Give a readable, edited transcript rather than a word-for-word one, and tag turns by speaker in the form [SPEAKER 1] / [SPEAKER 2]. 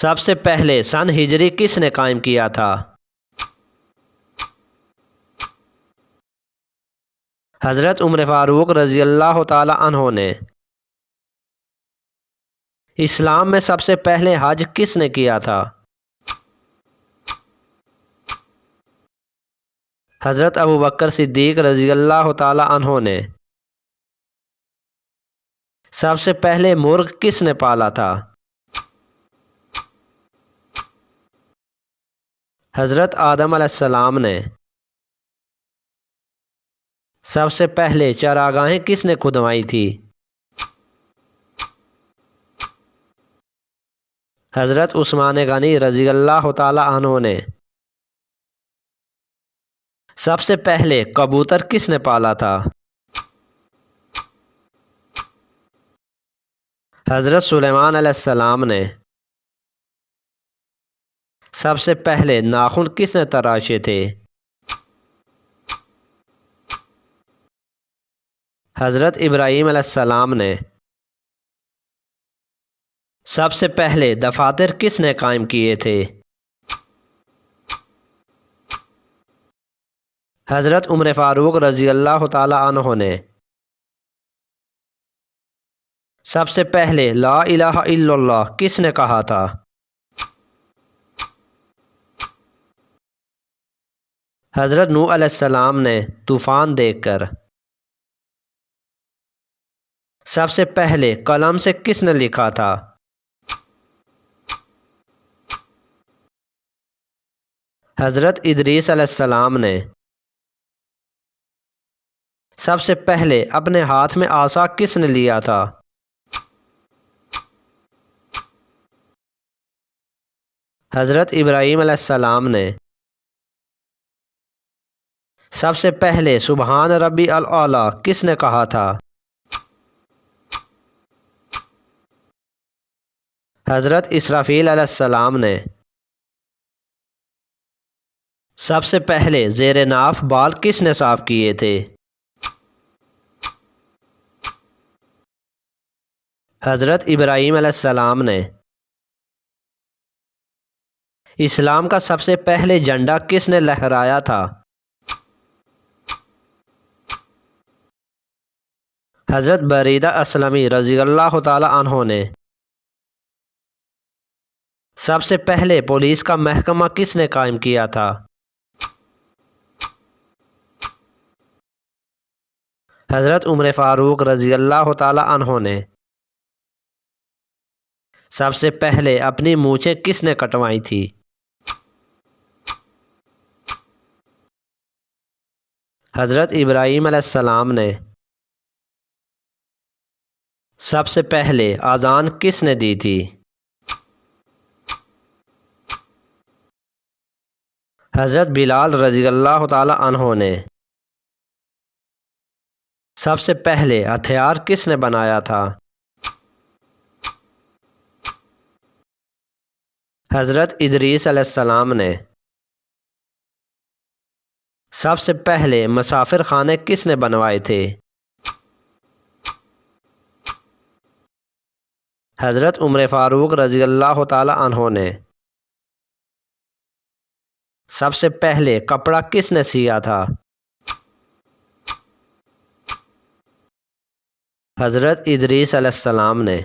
[SPEAKER 1] سب سے پہلے سن ہجری کس نے قائم کیا تھا؟ حضرت عمر فاروق رضی اللہ تعالی عنہ نے۔ اسلام میں سب سے پہلے حج کس نے کیا تھا؟ حضرت ابوبکر صدیق رضی اللہ تعالی عنہ نے۔ سب سے پہلے مرغ کس نے پالا تھا؟ حضرت آدم علیہ السلام نے۔ سب سے پہلے چراگاہیں کس نے کھدوائی تھی؟ حضرت عثمان غنی رضی اللہ تعالی عنہ نے۔ سب سے پہلے کبوتر کس نے پالا تھا؟ حضرت سلیمان علیہ السلام نے۔ سب سے پہلے ناخن کس نے تراشے تھے؟ حضرت ابراہیم علیہ السلام نے۔ سب سے پہلے دفاتر کس نے قائم کیے تھے؟ حضرت عمر فاروق رضی اللہ تعالی عنہ نے۔ سب سے پہلے لا الہ الا اللہ کس نے کہا تھا؟ حضرت نوح علیہ السلام نے طوفان دیکھ کر۔ سب سے پہلے قلم سے کس نے لکھا تھا؟ حضرت ادریس علیہ السلام نے۔ سب سے پہلے اپنے ہاتھ میں عصا کس نے لیا تھا؟ حضرت ابراہیم علیہ السلام نے۔ سب سے پہلے سبحان ربی الاعلیٰ کس نے کہا تھا؟ حضرت اسرافیل علیہ السلام نے۔ سب سے پہلے زیر ناف بال کس نے صاف کیے تھے؟ حضرت ابراہیم علیہ السلام نے۔ اسلام کا سب سے پہلے جھنڈا کس نے لہرایا تھا؟ حضرت بریدہ اسلمی رضی اللہ تعالی عنہ نے۔ سب سے پہلے پولیس کا محکمہ کس نے قائم کیا تھا؟ حضرت عمر فاروق رضی اللہ تعالی عنہ نے۔ سب سے پہلے اپنی مونچھیں کس نے کٹوائی تھی؟ حضرت ابراہیم علیہ السلام نے۔ سب سے پہلے اذان کس نے دی تھی؟ حضرت بلال رضی اللہ تعالی عنہ نے۔ سب سے پہلے ہتھیار کس نے بنایا تھا؟ حضرت ادریس علیہ السلام نے۔ سب سے پہلے مسافر خانے کس نے بنوائے تھے؟ حضرت عمر فاروق رضی اللہ تعالی عنہ نے۔ سب سے پہلے کپڑا کس نے سیا تھا؟ حضرت ادریس علیہ السلام نے۔